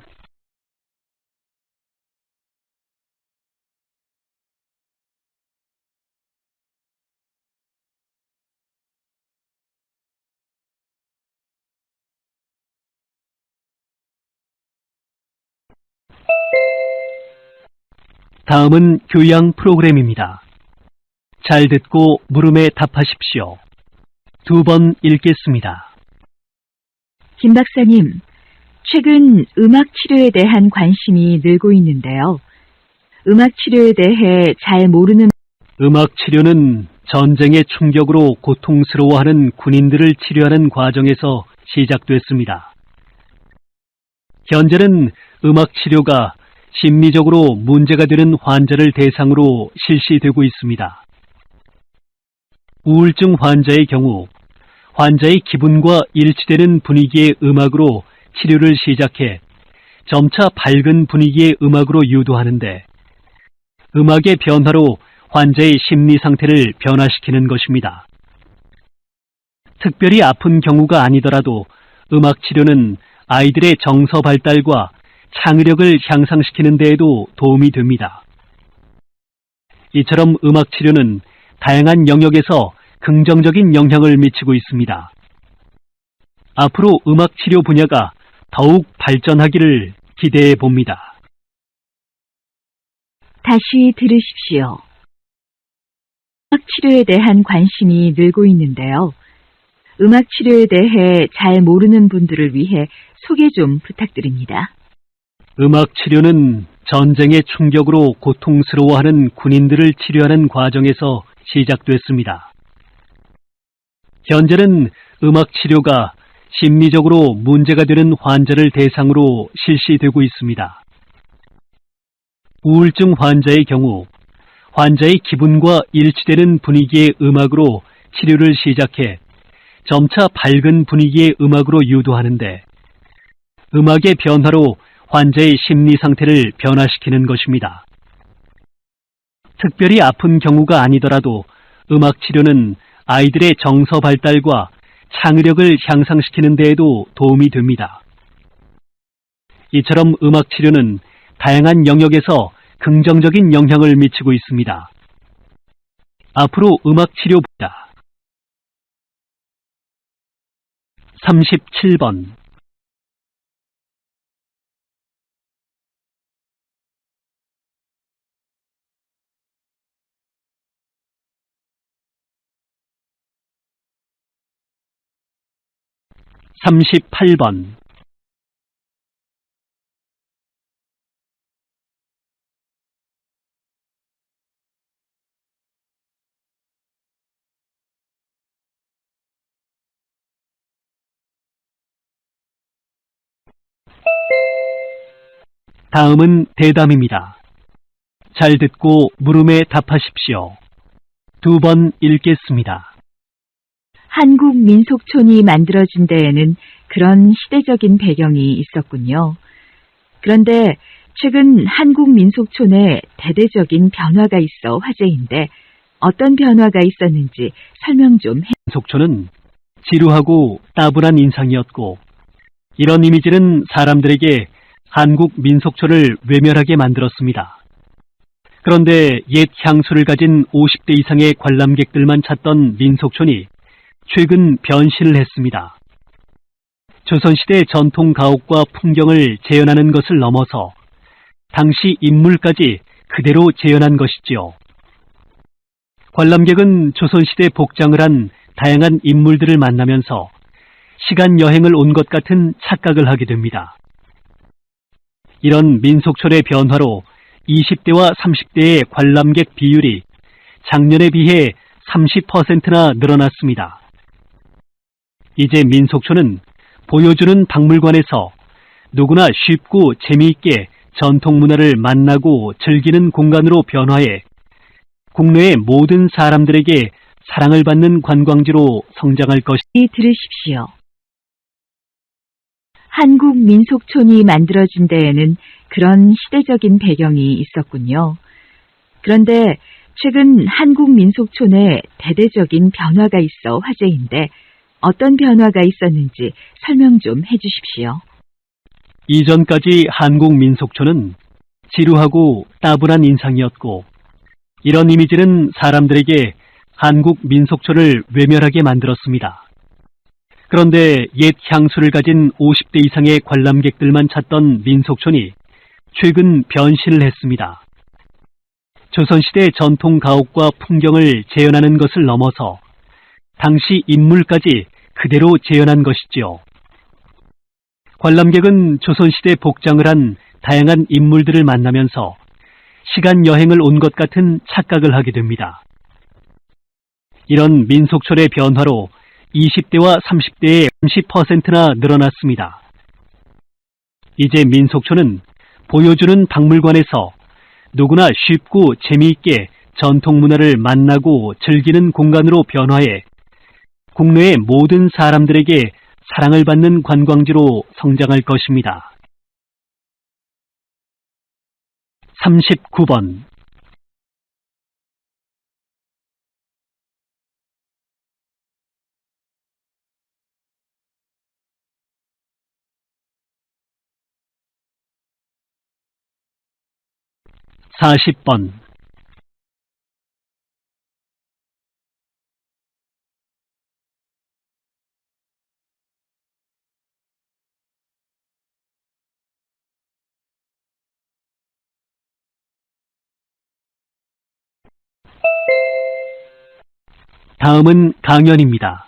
'다음은 교양 프로그램입니다. 잘 듣고 물음에 답하십시오. 2번 읽겠습니다. 김 박사님, 최근 음악 치료에 대한 관심이 늘고 있는데요. 음악 치료에 대해 잘 모르는 음악 치료는 전쟁의 충격으로 고통스러워하는 군인들을 치료하는 과정에서 시작됐습니다. 현재는 음악 치료가 심리적으로 문제가 되는 환자를 대상으로 실시되고 있습니다. 우울증 환자의 경우 환자의 기분과 일치되는 분위기의 음악으로 치료를 시작해 점차 밝은 분위기의 음악으로 유도하는데 음악의 변화로 환자의 심리 상태를 변화시키는 것입니다. 특별히 아픈 경우가 아니더라도 음악 치료는 아이들의 정서 발달과 창의력을 향상시키는 데에도 도움이 됩니다. 이처럼 음악 치료는 다양한 영역에서 긍정적인 영향을 미치고 있습니다. 앞으로 음악 치료 분야가 더욱 발전하기를 기대해 봅니다. 다시 들으십시오. 음악 치료에 대한 관심이 늘고 있는데요. 음악 치료에 대해 잘 모르는 분들을 위해 소개 좀 부탁드립니다. 음악 치료는 전쟁의 충격으로 고통스러워하는 군인들을 치료하는 과정에서 시작됐습니다. 현재는 음악 치료가 심리적으로 문제가 되는 환자를 대상으로 실시되고 있습니다. 우울증 환자의 경우 환자의 기분과 일치되는 분위기의 음악으로 치료를 시작해 점차 밝은 분위기의 음악으로 유도하는데 음악의 변화로 환자의 심리 상태를 변화시키는 것입니다. 특별히 아픈 경우가 아니더라도 음악 치료는 아이들의 정서 발달과 창의력을 향상시키는 데에도 도움이 됩니다. 이처럼 음악 치료는 다양한 영역에서 긍정적인 영향을 미치고 있습니다. 앞으로 음악 치료보다 37번 38번 다음은 대담입니다. 잘 듣고 물음에 답하십시오. 2번 읽겠습니다. 한국 민속촌이 만들어진 데에는 그런 시대적인 배경이 있었군요. 그런데 최근 한국 민속촌에 대대적인 변화가 있어 화제인데 어떤 변화가 있었는지 설명 좀 해. 민속촌은 지루하고 따분한 인상이었고 이런 이미지는 사람들에게 한국 민속촌을 외면하게 만들었습니다. 그런데 옛 향수를 가진 50대 이상의 관람객들만 찾던 민속촌이 최근 변신을 했습니다. 조선시대 전통 가옥과 풍경을 재현하는 것을 넘어서 당시 인물까지 그대로 재현한 것이지요. 관람객은 조선시대 복장을 한 다양한 인물들을 만나면서 시간 여행을 온 것 같은 착각을 하게 됩니다. 이런 민속촌의 변화로 20대와 30대의 관람객 비율이 작년에 비해 30%나 늘어났습니다. 이제 민속촌은 보여주는 박물관에서 누구나 쉽고 재미있게 전통 문화를 만나고 즐기는 공간으로 변화해 국내의 모든 사람들에게 사랑을 받는 관광지로 성장할 것이 들으십시오. 한국 민속촌이 만들어진 데에는 그런 시대적인 배경이 있었군요. 그런데 최근 한국 민속촌에 대대적인 변화가 있어 화제인데 어떤 변화가 있었는지 설명 좀 해주십시오. 이전까지 한국 민속촌은 지루하고 따분한 인상이었고 이런 이미지는 사람들에게 한국 민속촌을 외면하게 만들었습니다. 그런데 옛 향수를 가진 50대 이상의 관람객들만 찾던 민속촌이 최근 변신을 했습니다. 조선시대 전통 가옥과 풍경을 재현하는 것을 넘어서 당시 인물까지 그대로 재현한 것이지요. 관람객은 조선시대 복장을 한 다양한 인물들을 만나면서 시간 여행을 온 것 같은 착각을 하게 됩니다. 이런 민속촌의 변화로 20대와 30대의 30%나 늘어났습니다. 이제 민속촌은 보여주는 박물관에서 누구나 쉽고 재미있게 전통 문화를 만나고 즐기는 공간으로 변화해 국내의 모든 사람들에게 사랑을 받는 관광지로 성장할 것입니다. 39번 40번 '다음은 강연입니다.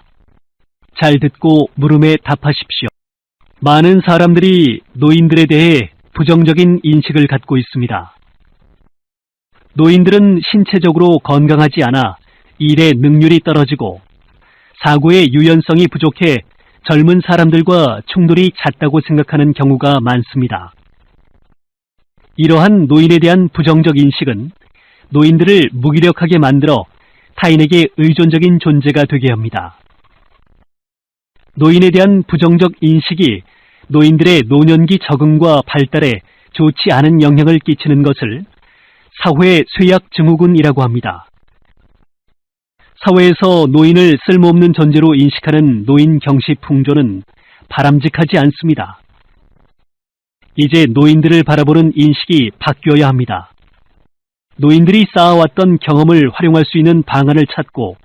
잘 듣고 물음에 답하십시오. 많은 사람들이 노인들에 대해 부정적인 인식을 갖고 있습니다. 노인들은 신체적으로 건강하지 않아 일의 능률이 떨어지고 사고의 유연성이 부족해 젊은 사람들과 충돌이 잦다고 생각하는 경우가 많습니다. 이러한 노인에 대한 부정적 인식은 노인들을 무기력하게 만들어 타인에게 의존적인 존재가 되게 합니다. 노인에 대한 부정적 인식이 노인들의 노년기 적응과 발달에 좋지 않은 영향을 끼치는 것을 사회 쇠약 증후군이라고 합니다. 사회에서 노인을 쓸모없는 존재로 인식하는 노인 경시 풍조는 바람직하지 않습니다. 이제 노인들을 바라보는 인식이 바뀌어야 합니다. 노인들이 쌓아왔던 경험을 활용할 수 있는 방안을 찾고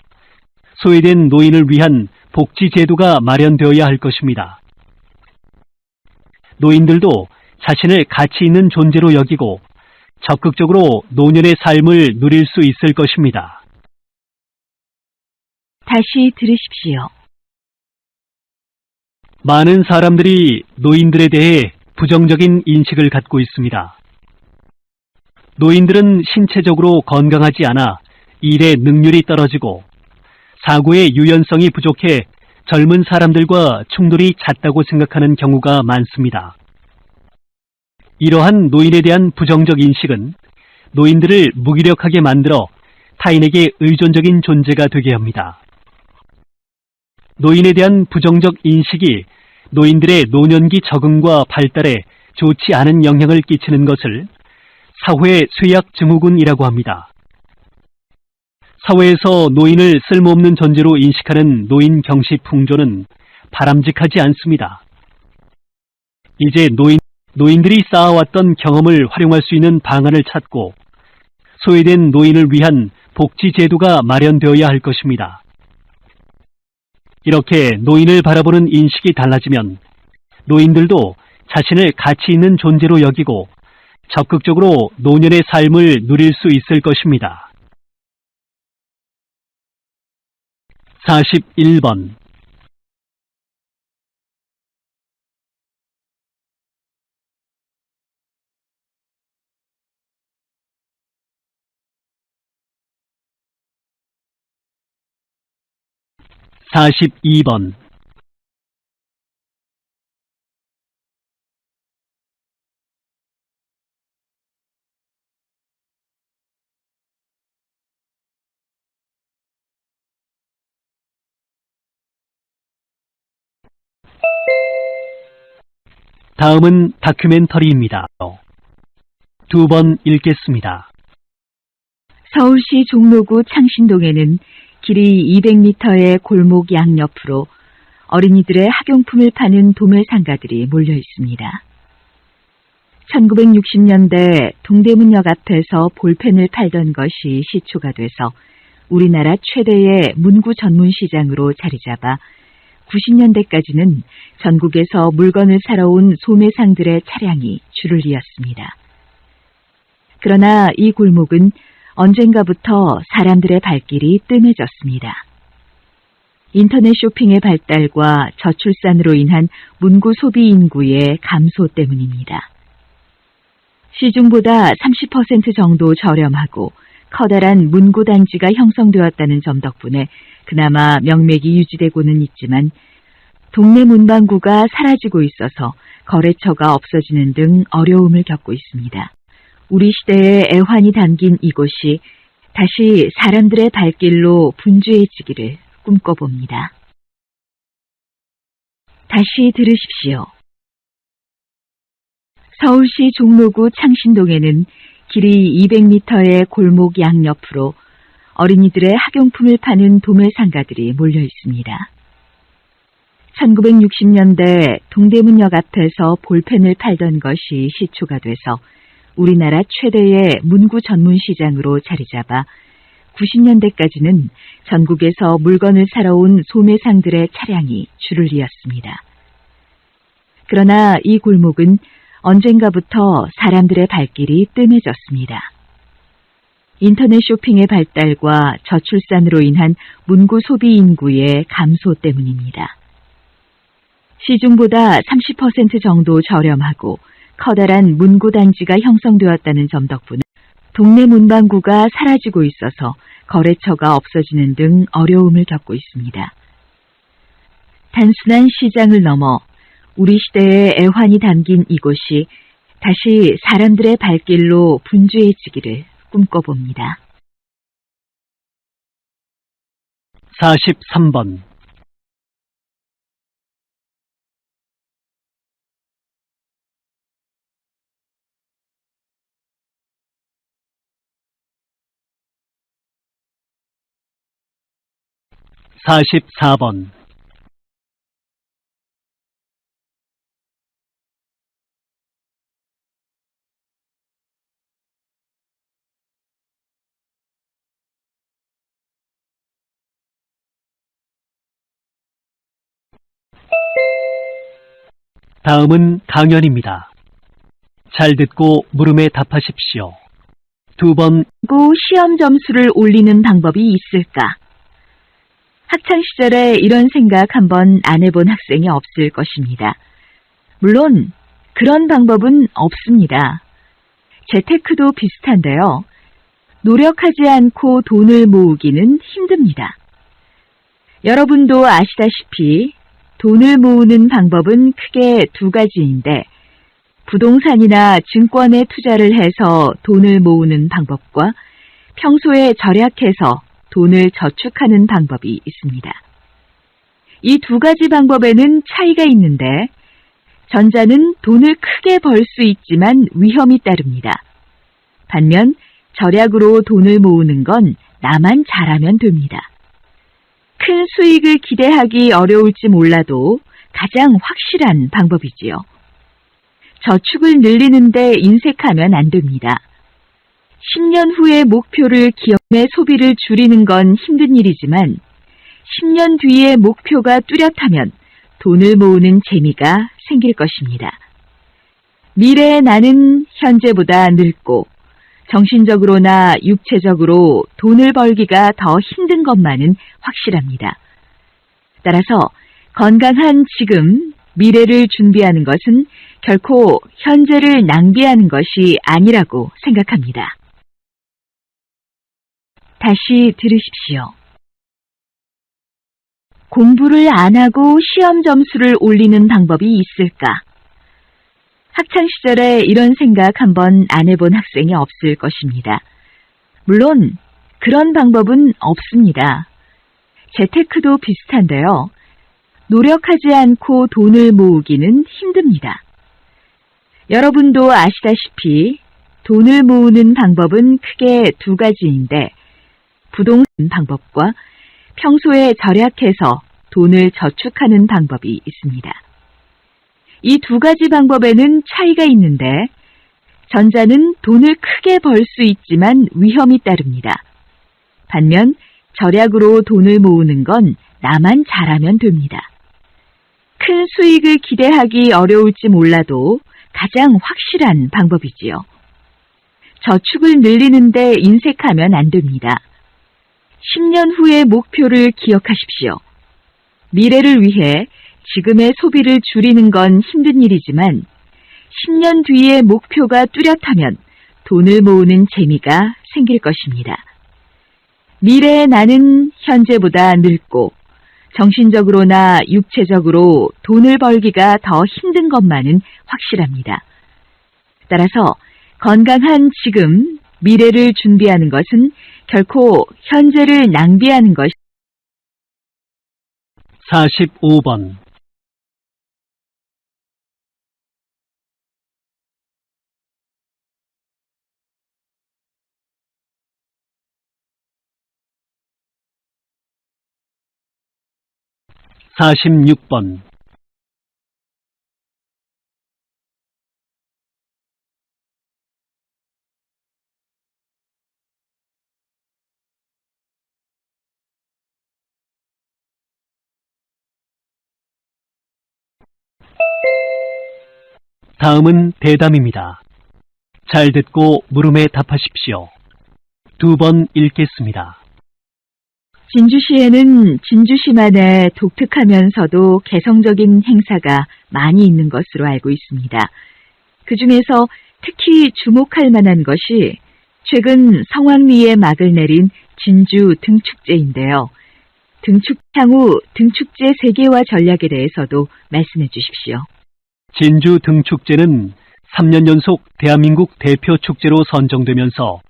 소외된 노인을 위한 복지 제도가 마련되어야 할 것입니다. 노인들도 자신을 가치 있는 존재로 여기고 적극적으로 노년의 삶을 누릴 수 있을 것입니다. 다시 들으십시오. 많은 사람들이 노인들에 대해 부정적인 인식을 갖고 있습니다. 노인들은 신체적으로 건강하지 않아 일의 능률이 떨어지고 사고의 유연성이 부족해 젊은 사람들과 충돌이 잦다고 생각하는 경우가 많습니다. 이러한 노인에 대한 부정적 인식은 노인들을 무기력하게 만들어 타인에게 의존적인 존재가 되게 합니다. 노인에 대한 부정적 인식이 노인들의 노년기 적응과 발달에 좋지 않은 영향을 끼치는 것을 사회 쇠약 증후군이라고 합니다. 사회에서 노인을 쓸모없는 존재로 인식하는 노인 경시 풍조는 바람직하지 않습니다. 이제 노인들이 쌓아왔던 경험을 활용할 수 있는 방안을 찾고 소외된 노인을 위한 복지 제도가 마련되어야 할 것입니다. 이렇게 노인을 바라보는 인식이 달라지면 노인들도 자신을 가치 있는 존재로 여기고 적극적으로 노년의 삶을 누릴 수 있을 것입니다. 41번. (42번) 다음은 다큐멘터리입니다. 2번 읽겠습니다. 서울시 종로구 창신동에는 길이 200m의 골목 양옆으로 어린이들의 학용품을 파는 도매상가들이 몰려 있습니다. 1960년대 동대문역 앞에서 볼펜을 팔던 것이 시초가 돼서 우리나라 최대의 문구 전문 시장으로 자리 잡아 90년대까지는 전국에서 물건을 사러 온 소매상들의 차량이 줄을 이었습니다. 그러나 이 골목은 언젠가부터 사람들의 발길이 뜸해졌습니다. 인터넷 쇼핑의 발달과 저출산으로 인한 문구 소비 인구의 감소 때문입니다. 시중보다 30% 정도 저렴하고 커다란 문구 단지가 형성되었다는 점 덕분에 그나마 명맥이 유지되고는 있지만 동네 문방구가 사라지고 있어서 거래처가 없어지는 등 어려움을 겪고 있습니다. 우리 시대의 애환이 담긴 이곳이 다시 사람들의 발길로 분주해지기를 꿈꿔봅니다. 다시 들으십시오. 서울시 종로구 창신동에는 길이 200m의 골목 양옆으로 어린이들의 학용품을 파는 도매상가들이 몰려 있습니다. 1960년대 동대문역 앞에서 볼펜을 팔던 것이 시초가 돼서 우리나라 최대의 문구 전문 시장으로 자리 잡아 90년대까지는 전국에서 물건을 사러 온 소매상들의 차량이 줄을 이었습니다. 그러나 이 골목은 언젠가부터 사람들의 발길이 뜸해졌습니다. 인터넷 쇼핑의 발달과 저출산으로 인한 문구 소비 인구의 감소 때문입니다. 시중보다 30% 정도 저렴하고 커다란 문구 단지가 형성되었다는 점 덕분에 동네 문방구가 사라지고 있어서 거래처가 없어지는 등 어려움을 겪고 있습니다. 단순한 시장을 넘어 우리 시대의 애환이 담긴 이곳이 다시 사람들의 발길로 분주해지기를 꿈꿔봅니다. 43번. (44번) 다음은 강연입니다. 잘 듣고 물음에 답하십시오. 2번. 시험 점수를 올리는 방법이 있을까? 학창시절에 이런 생각 한번 안 해본 학생이 없을 것입니다. 물론 그런 방법은 없습니다. 재테크도 비슷한데요. 노력하지 않고 돈을 모으기는 힘듭니다. 여러분도 아시다시피 돈을 모으는 방법은 크게 두 가지인데 부동산이나 증권에 투자를 해서 돈을 모으는 방법과 평소에 절약해서 돈을 저축하는 방법이 있습니다. 이 두 가지 방법에는 차이가 있는데 전자는 돈을 크게 벌 수 있지만 위험이 따릅니다. 반면 절약으로 돈을 모으는 건 나만 잘하면 됩니다. 큰 수익을 기대하기 어려울지 몰라도 가장 확실한 방법이지요. 저축을 늘리는데 인색하면 안 됩니다. 10년 후의 목표를 기업의 소비를 줄이는 건 힘든 일이지만 10년 뒤의 목표가 뚜렷하면 돈을 모으는 재미가 생길 것입니다. 미래의 나는 현재보다 늙고 정신적으로나 육체적으로 돈을 벌기가 더 힘든 것만은 확실합니다. 따라서 건강한 지금, 미래를 준비하는 것은 결코 현재를 낭비하는 것이 아니라고 생각합니다. 다시 들으십시오. 공부를 안 하고 시험 점수를 올리는 방법이 있을까? 학창시절에 이런 생각 한번 안 해본 학생이 없을 것입니다. 물론 그런 방법은 없습니다. 재테크도 비슷한데요. 노력하지 않고 돈을 모으기는 힘듭니다. 여러분도 아시다시피 돈을 모으는 방법은 크게 두 가지인데 부동산 방법과 평소에 절약해서 돈을 저축하는 방법이 있습니다. 이 두 가지 방법에는 차이가 있는데 전자는 돈을 크게 벌 수 있지만 위험이 따릅니다. 반면 절약으로 돈을 모으는 건 나만 잘하면 됩니다. 큰 수익을 기대하기 어려울지 몰라도 가장 확실한 방법이지요. 저축을 늘리는데 인색하면 안 됩니다. 10년 후의 목표를 기억하십시오. 미래를 위해 지금의 소비를 줄이는 건 힘든 일이지만 10년 뒤의 목표가 뚜렷하면 돈을 모으는 재미가 생길 것입니다. 미래의 나는 현재보다 늙고 정신적으로나 육체적으로 돈을 벌기가 더 힘든 것만은 확실합니다. 따라서 건강한 지금, 미래를 준비하는 것은 결코 현재를 낭비하는 것이 45번. 사십육 번. 다음은 대담입니다. 잘 듣고 물음에 답하십시오. 두 번 읽겠습니다. 진주시에는 진주시만의 독특하면서도 개성적인 행사가 많이 있는 것으로 알고 있습니다. 그 중에서 특히 주목할 만한 것이 최근 성황리에 막을 내린 진주 등축제인데요. 향후 등축제 세계화 전략에 대해서도 말씀해 주십시오. 진주 등축제는 3년 연속 대한민국 대표 축제로 선정되면서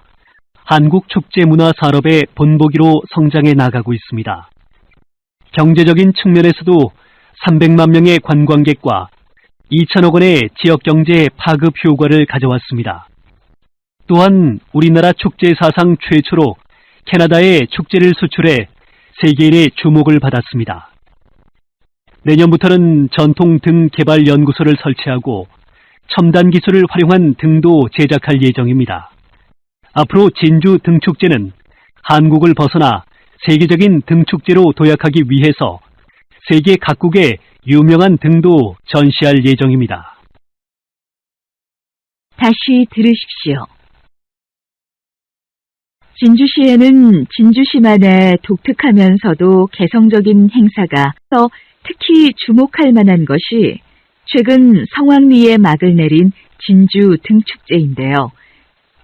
한국 축제 문화 산업의 본보기로 성장해 나가고 있습니다. 경제적인 측면에서도 300만 명의 관광객과 2천억 원의 지역경제 파급 효과를 가져왔습니다. 또한 우리나라 축제 사상 최초로 캐나다에 축제를 수출해 세계인의 주목을 받았습니다. 내년부터는 전통 등 개발 연구소를 설치하고 첨단 기술을 활용한 등도 제작할 예정입니다. 앞으로 진주 등축제는 한국을 벗어나 세계적인 등축제로 도약하기 위해서 세계 각국의 유명한 등도 전시할 예정입니다. 다시 들으십시오. 진주시에는 진주시만의 독특하면서도 개성적인 행사가 특히 주목할 만한 것이 최근 성황리에 막을 내린 진주 등축제인데요.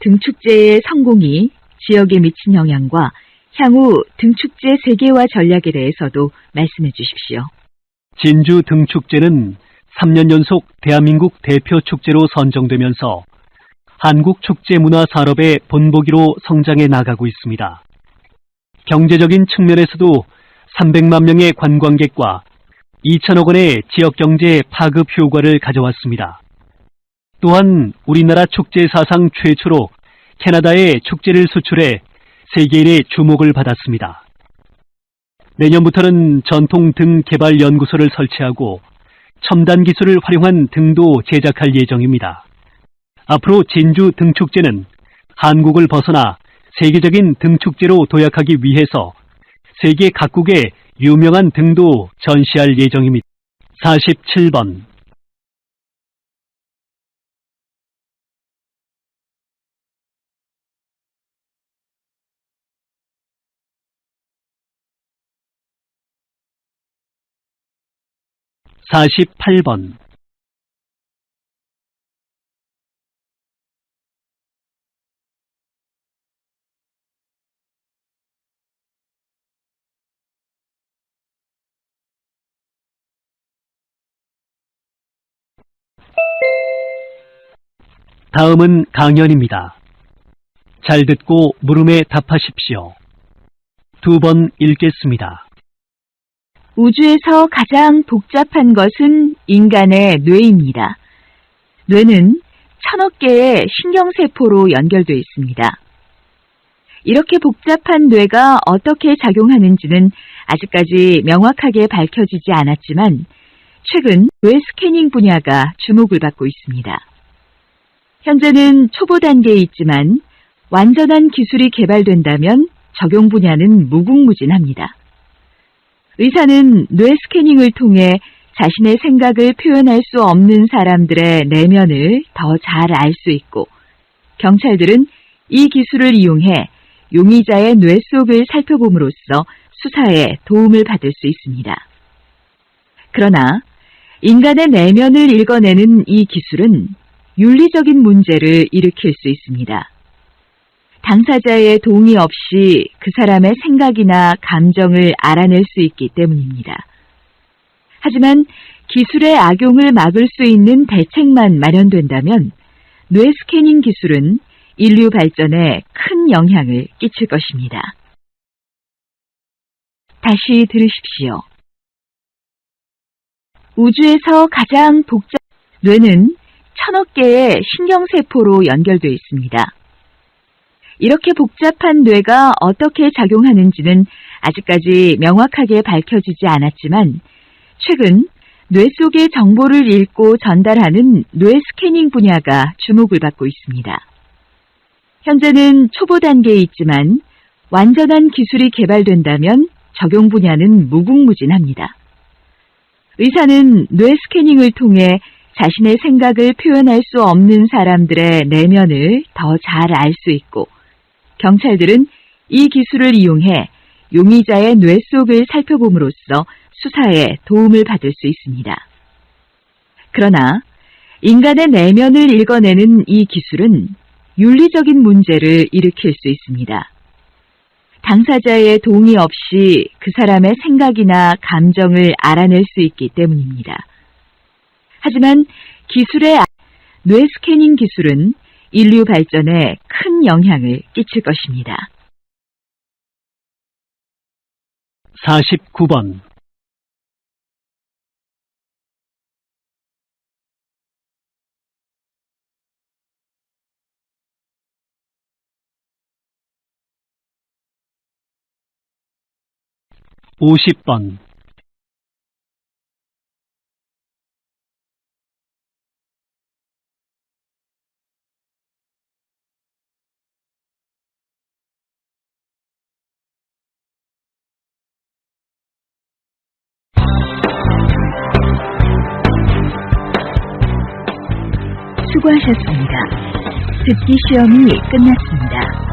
등축제의 성공이 지역에 미친 영향과 향후 등축제 세계화 전략에 대해서도 말씀해 주십시오. 진주 등축제는 3년 연속 대한민국 대표 축제로 선정되면서 한국 축제 문화 산업의 본보기로 성장해 나가고 있습니다. 경제적인 측면에서도 300만 명의 관광객과 2천억 원의 지역경제 파급 효과를 가져왔습니다. 또한 우리나라 축제 사상 최초로 캐나다에 축제를 수출해 세계인의 주목을 받았습니다. 내년부터는 전통 등 개발 연구소를 설치하고 첨단 기술을 활용한 등도 제작할 예정입니다. 앞으로 진주 등축제는 한국을 벗어나 세계적인 등축제로 도약하기 위해서 세계 각국의 유명한 등도 전시할 예정입니다. 47번 48번 다음은 강연입니다. 잘 듣고 물음에 답하십시오. 2번 읽겠습니다. 우주에서 가장 복잡한 것은 인간의 뇌입니다. 뇌는 1000억 개의 신경세포로 연결되어 있습니다. 이렇게 복잡한 뇌가 어떻게 작용하는지는 아직까지 명확하게 밝혀지지 않았지만 최근 뇌 스캐닝 분야가 주목을 받고 있습니다. 현재는 초보 단계에 있지만 완전한 기술이 개발된다면 적용 분야는 무궁무진합니다. 의사는 뇌 스캐닝을 통해 자신의 생각을 표현할 수 없는 사람들의 내면을 더 잘 알 수 있고, 경찰들은 이 기술을 이용해 용의자의 뇌 속을 살펴봄으로써 수사에 도움을 받을 수 있습니다. 그러나 인간의 내면을 읽어내는 이 기술은 윤리적인 문제를 일으킬 수 있습니다. 당사자의 동의 없이 그 사람의 생각이나 감정을 알아낼 수 있기 때문입니다. 하지만 기술의 악용을 막을 수 있는 대책만 마련된다면 뇌 스캐닝 기술은 인류 발전에 큰 영향을 끼칠 것입니다. 다시 들으십시오. 우주에서 가장 뇌는 1000억 개의 신경세포로 연결되어 있습니다. 이렇게 복잡한 뇌가 어떻게 작용하는지는 아직까지 명확하게 밝혀지지 않았지만 최근 뇌 속의 정보를 읽고 전달하는 뇌 스캐닝 분야가 주목을 받고 있습니다. 현재는 초보 단계에 있지만 완전한 기술이 개발된다면 적용 분야는 무궁무진합니다. 의사는 뇌 스캐닝을 통해 자신의 생각을 표현할 수 없는 사람들의 내면을 더 잘 알 수 있고, 경찰들은 이 기술을 이용해 용의자의 뇌 속을 살펴봄으로써 수사에 도움을 받을 수 있습니다. 그러나 인간의 내면을 읽어내는 이 기술은 윤리적인 문제를 일으킬 수 있습니다. 당사자의 동의 없이 그 사람의 생각이나 감정을 알아낼 수 있기 때문입니다. 하지만 기술의 뇌 스캐닝 기술은 인류 발전에 큰 영향을 끼칠 것입니다. 49번 50번 수고하셨습니다. 듣기 시험이 끝났습니다.